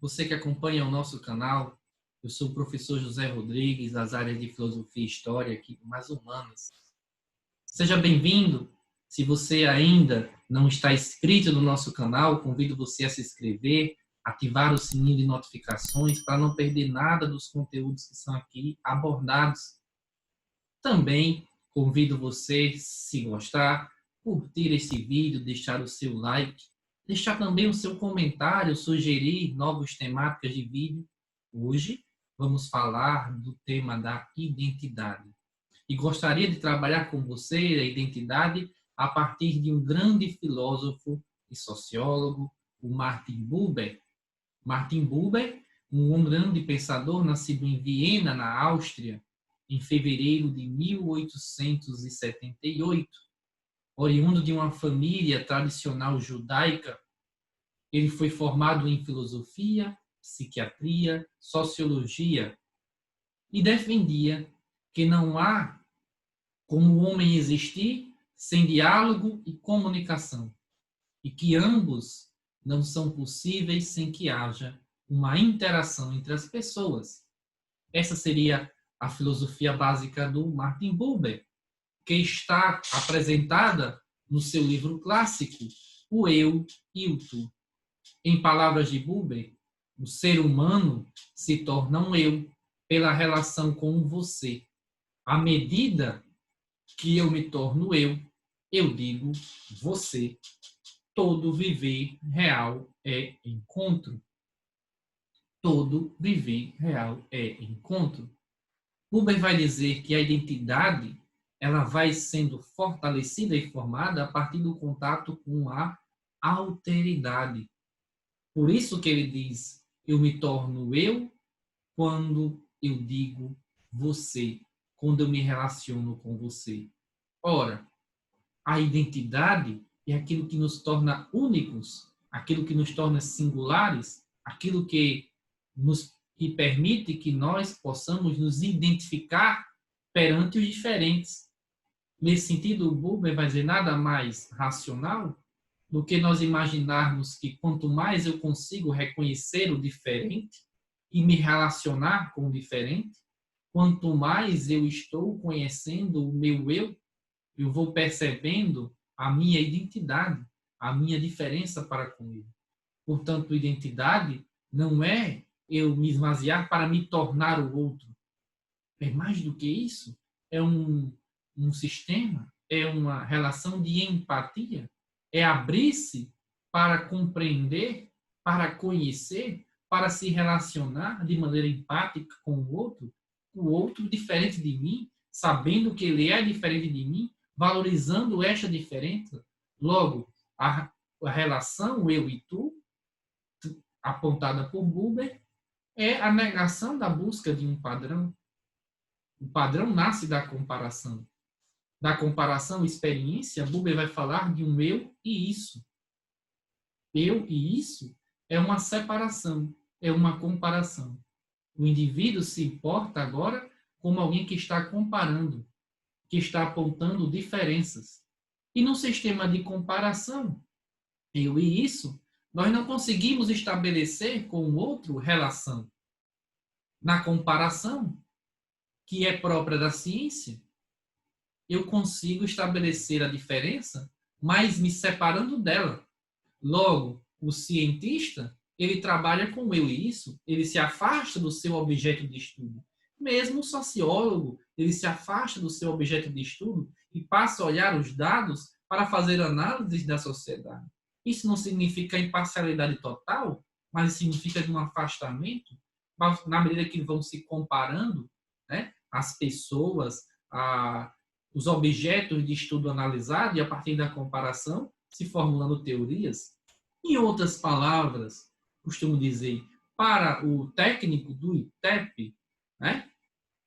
você que acompanha o nosso canal. Eu sou o professor José Rodrigues, das áreas de Filosofia e História aqui do Mais Humanas. Seja bem-vindo. Se você ainda não está inscrito no nosso canal, convido você a se inscrever, ativar o sininho de notificações para não perder nada dos conteúdos que são aqui abordados. Também convido você, se gostar, curtir esse vídeo, deixar o seu like, deixar também o seu comentário, sugerir novas temáticas de vídeo. Hoje vamos falar do tema da identidade. E gostaria de trabalhar com você a identidade a partir de um grande filósofo e sociólogo, o Martin Buber. Martin Buber, um grande pensador nascido em Viena, na Áustria, em fevereiro de 1878, oriundo de uma família tradicional judaica. Ele foi formado em filosofia, psiquiatria, sociologia e defendia que não há como o homem existir sem diálogo e comunicação, e que ambos não são possíveis sem que haja uma interação entre as pessoas. Essa seria a filosofia básica do Martin Buber, que está apresentada no seu livro clássico, O Eu e o Tu. Em palavras de Buber, o ser humano se torna um eu pela relação com o você. À medida que eu me torno eu digo você. Todo viver real é encontro. Todo viver real é encontro. Buber vai dizer que a identidade ela vai sendo fortalecida e formada a partir do contato com a alteridade. Por isso que ele diz, eu me torno eu quando eu digo você, quando eu me relaciono com você. Ora, a identidade é aquilo que nos torna únicos, aquilo que nos torna singulares, aquilo que permite que nós possamos nos identificar perante os diferentes. Nesse sentido, o Buber vai dizer nada mais racional do que nós imaginarmos que quanto mais eu consigo reconhecer o diferente e me relacionar com o diferente, quanto mais eu estou conhecendo o meu eu vou percebendo a minha identidade, a minha diferença para com ele. Portanto, identidade não é eu me esvaziar para me tornar o outro. É mais do que isso. É um sistema, é uma relação de empatia, é abrir-se para compreender, para conhecer, para se relacionar de maneira empática com o outro diferente de mim, sabendo que ele é diferente de mim, valorizando esta diferença. Logo, a relação eu e tu, apontada por Buber, é a negação da busca de um padrão. O padrão nasce da comparação. Da comparação experiência, Buber vai falar de um eu e isso. Eu e isso é uma separação, é uma comparação. O indivíduo se importa agora como alguém que está comparando, que está apontando diferenças. E no sistema de comparação, eu e isso, nós não conseguimos estabelecer com o outro relação. Na comparação, que é própria da ciência, eu consigo estabelecer a diferença, mas me separando dela. Logo, o cientista, ele trabalha com eu e isso, ele se afasta do seu objeto de estudo. Mesmo o sociólogo, ele se afasta do seu objeto de estudo e passa a olhar os dados para fazer análises da sociedade. Isso não significa imparcialidade total, mas significa um afastamento, na medida que vão se comparando, né, as pessoas, os objetos de estudo analisado, e a partir da comparação se formulando teorias. Em outras palavras, costumo dizer, para o técnico do ITEP, né,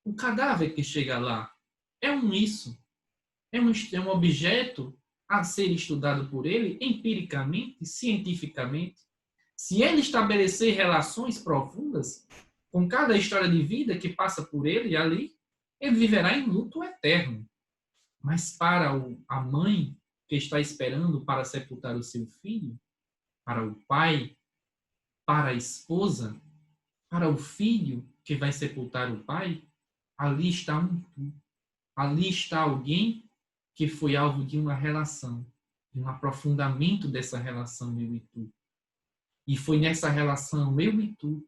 o cadáver que chega lá é é um objeto a ser estudado por ele empiricamente, cientificamente. Se ele estabelecer relações profundas com cada história de vida que passa por ele ali, ele viverá em luto eterno. Mas para a mãe que está esperando para sepultar o seu filho, para o pai para a esposa, para o filho que vai sepultar o pai, ali está um tu. Ali está alguém que foi alvo de uma relação, de um aprofundamento dessa relação eu e tu. E foi nessa relação eu e tu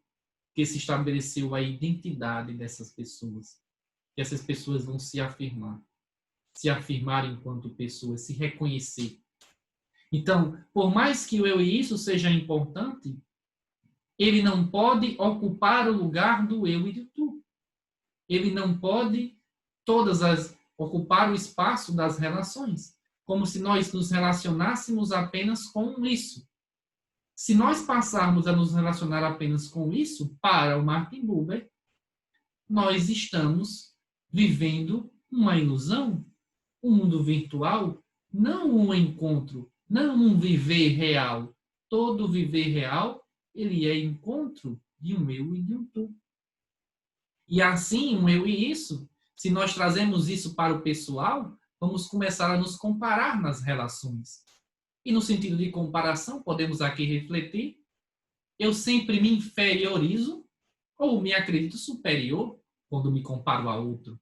que se estabeleceu a identidade dessas pessoas. Que essas pessoas vão se afirmar enquanto pessoas, se reconhecer. Então, por mais que o eu e isso seja importante, ele não pode ocupar o lugar do eu e do tu. Ele não pode ocupar o espaço das relações, como se nós nos relacionássemos apenas com isso. Se nós passarmos a nos relacionar apenas com isso, para o Martin Buber, nós estamos vivendo uma ilusão, um mundo virtual, não um encontro, não um viver real. Todo viver real, ele é encontro de um eu e de um tu. E assim, um eu e isso, se nós trazemos isso para o pessoal, vamos começar a nos comparar nas relações. E no sentido de comparação, podemos aqui refletir, eu sempre me inferiorizo ou me acredito superior quando me comparo a outro.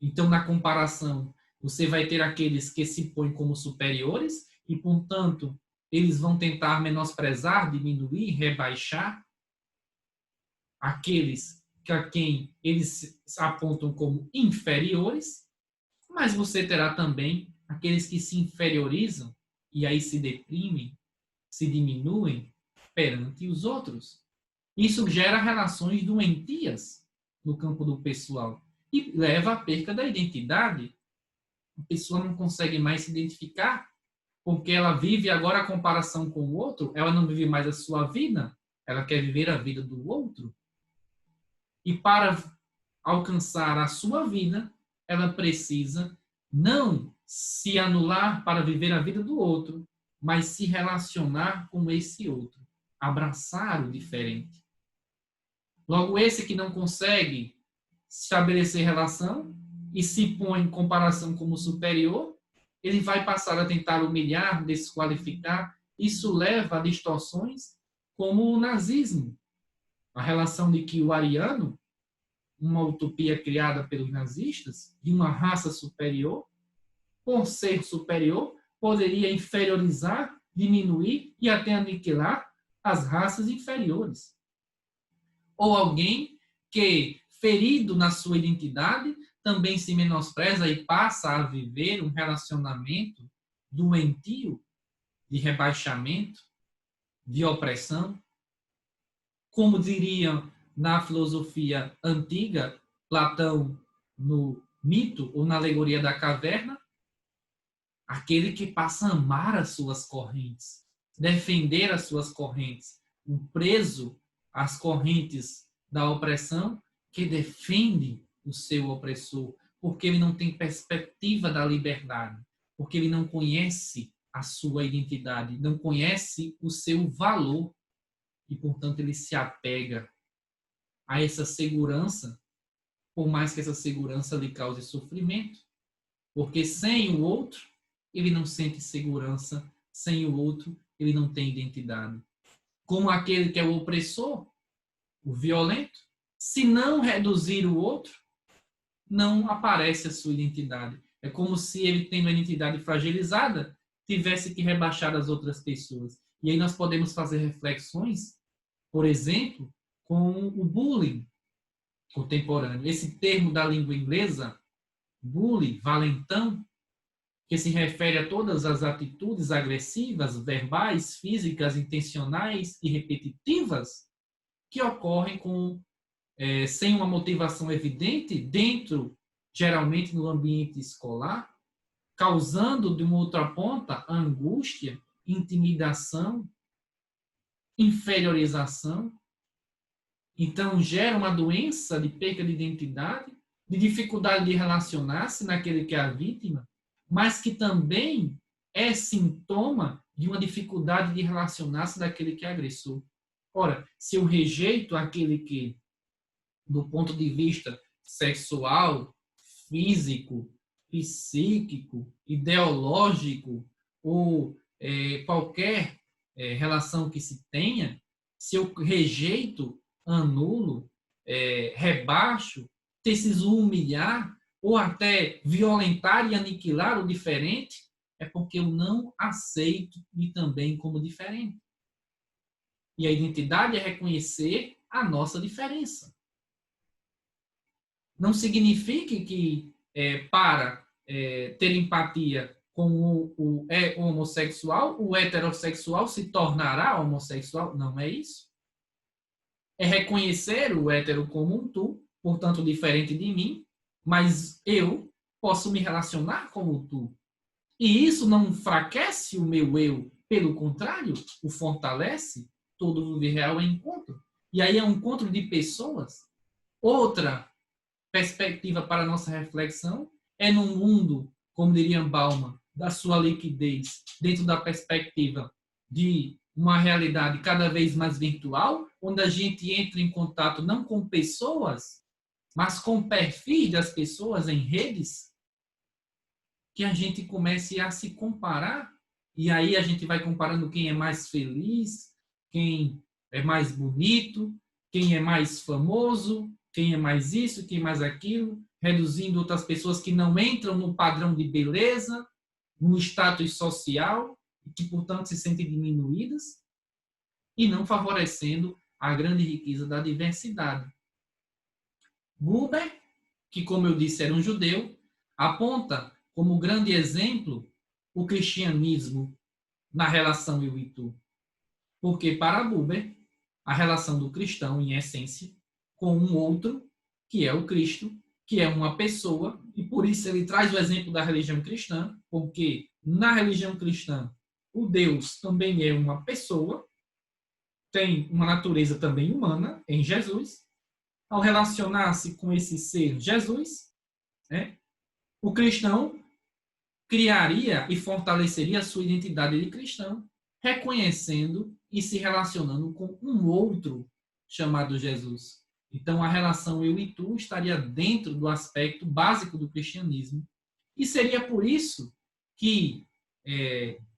Então, na comparação, você vai ter aqueles que se põem como superiores e, portanto, eles vão tentar menosprezar, diminuir, rebaixar aqueles a quem eles apontam como inferiores, mas você terá também aqueles que se inferiorizam e aí se deprimem, se diminuem perante os outros. Isso gera relações doentias no campo do pessoal e leva à perda da identidade. A pessoa não consegue mais se identificar porque ela vive agora a comparação com o outro, ela não vive mais a sua vida, ela quer viver a vida do outro. E para alcançar a sua vida, ela precisa não se anular para viver a vida do outro, mas se relacionar com esse outro, abraçar o diferente. Logo, esse que não consegue estabelecer relação e se põe em comparação como superior, ele vai passar a tentar humilhar, desqualificar. Isso leva a distorções como o nazismo. A relação de que o ariano, uma utopia criada pelos nazistas, de uma raça superior, por ser superior, poderia inferiorizar, diminuir e até aniquilar as raças inferiores. Ou alguém que, ferido na sua identidade, também se menospreza e passa a viver um relacionamento doentio, de rebaixamento, de opressão. Como diriam na filosofia antiga, Platão no mito ou na alegoria da caverna, aquele que passa a amar as suas correntes, defender as suas correntes, o preso às correntes da opressão, que defende o seu opressor, porque ele não tem perspectiva da liberdade, porque ele não conhece a sua identidade, não conhece o seu valor e, portanto, ele se apega a essa segurança, por mais que essa segurança lhe cause sofrimento, porque sem o outro, ele não sente segurança, sem o outro, ele não tem identidade. Como aquele que é o opressor, o violento, se não reduzir o outro, não aparece a sua identidade. É como se ele, tendo a identidade fragilizada, tivesse que rebaixar as outras pessoas. E aí nós podemos fazer reflexões, por exemplo, com o bullying contemporâneo. Esse termo da língua inglesa, bullying, valentão, que se refere a todas as atitudes agressivas, verbais, físicas, intencionais e repetitivas que ocorrem sem uma motivação evidente dentro, geralmente no ambiente escolar, causando de uma outra ponta angústia, intimidação, inferiorização. Então, gera uma doença de perda de identidade, de dificuldade de relacionar-se naquele que é a vítima, mas que também é sintoma de uma dificuldade de relacionar-se daquele que é agressor. Ora, se eu rejeito aquele que, do ponto de vista sexual, físico, psíquico, ideológico ou qualquer relação que se tenha, se eu rejeito, anulo, rebaixo, preciso humilhar ou até violentar e aniquilar o diferente, é porque eu não aceito e também como diferente. E a identidade é reconhecer a nossa diferença. Não significa que para ter empatia com o homossexual, o heterossexual se tornará homossexual. Não é isso. É reconhecer o hétero como um tu, portanto diferente de mim, mas eu posso me relacionar como tu. E isso não enfraquece o meu eu, pelo contrário, o fortalece. Todo viver real é encontro. E aí é um encontro de pessoas. Outra perspectiva para a nossa reflexão é num mundo, como diria Bauman, da sua liquidez, dentro da perspectiva de uma realidade cada vez mais virtual, onde a gente entra em contato não com pessoas, mas com perfis das pessoas em redes, que a gente comece a se comparar, e aí a gente vai comparando quem é mais feliz, quem é mais bonito, quem é mais famoso, quem é mais isso, quem é mais aquilo, reduzindo outras pessoas que não entram no padrão de beleza, no status social, e que, portanto, se sentem diminuídas, e não favorecendo a grande riqueza da diversidade. Buber, que, como eu disse, era um judeu, aponta como grande exemplo o cristianismo na relação eu e tu. Porque, para Buber, a relação do cristão, em essência, com um outro, que é o Cristo, que é uma pessoa, e por isso ele traz o exemplo da religião cristã, porque na religião cristã o Deus também é uma pessoa, tem uma natureza também humana em Jesus. Ao relacionar-se com esse ser Jesus, o cristão criaria e fortaleceria a sua identidade de cristão, reconhecendo e se relacionando com um outro chamado Jesus. Então, a relação eu e tu estaria dentro do aspecto básico do cristianismo. E seria por isso que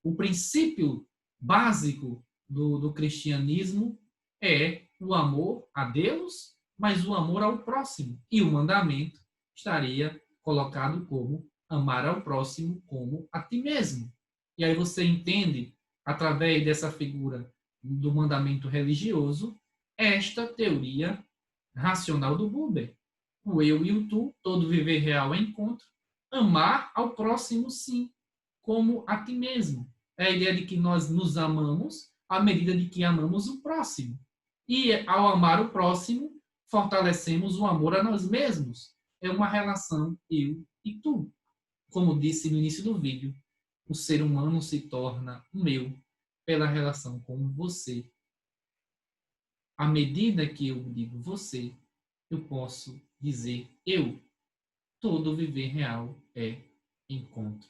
o princípio básico do cristianismo é o amor a Deus, mas o amor ao próximo. E o mandamento estaria colocado como amar ao próximo como a ti mesmo. E aí você entende, através dessa figura do mandamento religioso, esta teoria racional do Buber. O eu e o tu, todo viver real é encontro. Amar ao próximo, sim, como a ti mesmo. É a ideia de que nós nos amamos à medida de que amamos o próximo. E ao amar o próximo, fortalecemos o amor a nós mesmos. É uma relação eu e tu. Como disse no início do vídeo, o ser humano se torna um eu pela relação com você. À medida que eu digo você, eu posso dizer eu. Todo viver real é encontro.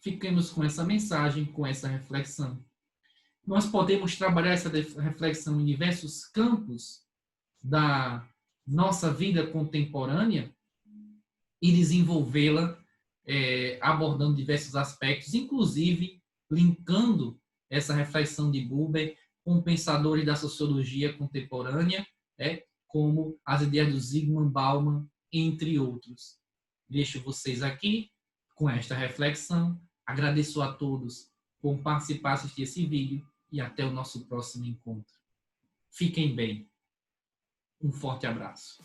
Fiquemos com essa mensagem, com essa reflexão. Nós podemos trabalhar essa reflexão em diversos campos da nossa vida contemporânea e desenvolvê-la abordando diversos aspectos, inclusive linkando essa reflexão de Buber com pensadores da sociologia contemporânea, como as ideias do Zygmunt Bauman, entre outros. Deixo vocês aqui com esta reflexão. Agradeço a todos por participar, assistir esse vídeo e até o nosso próximo encontro. Fiquem bem. Um forte abraço.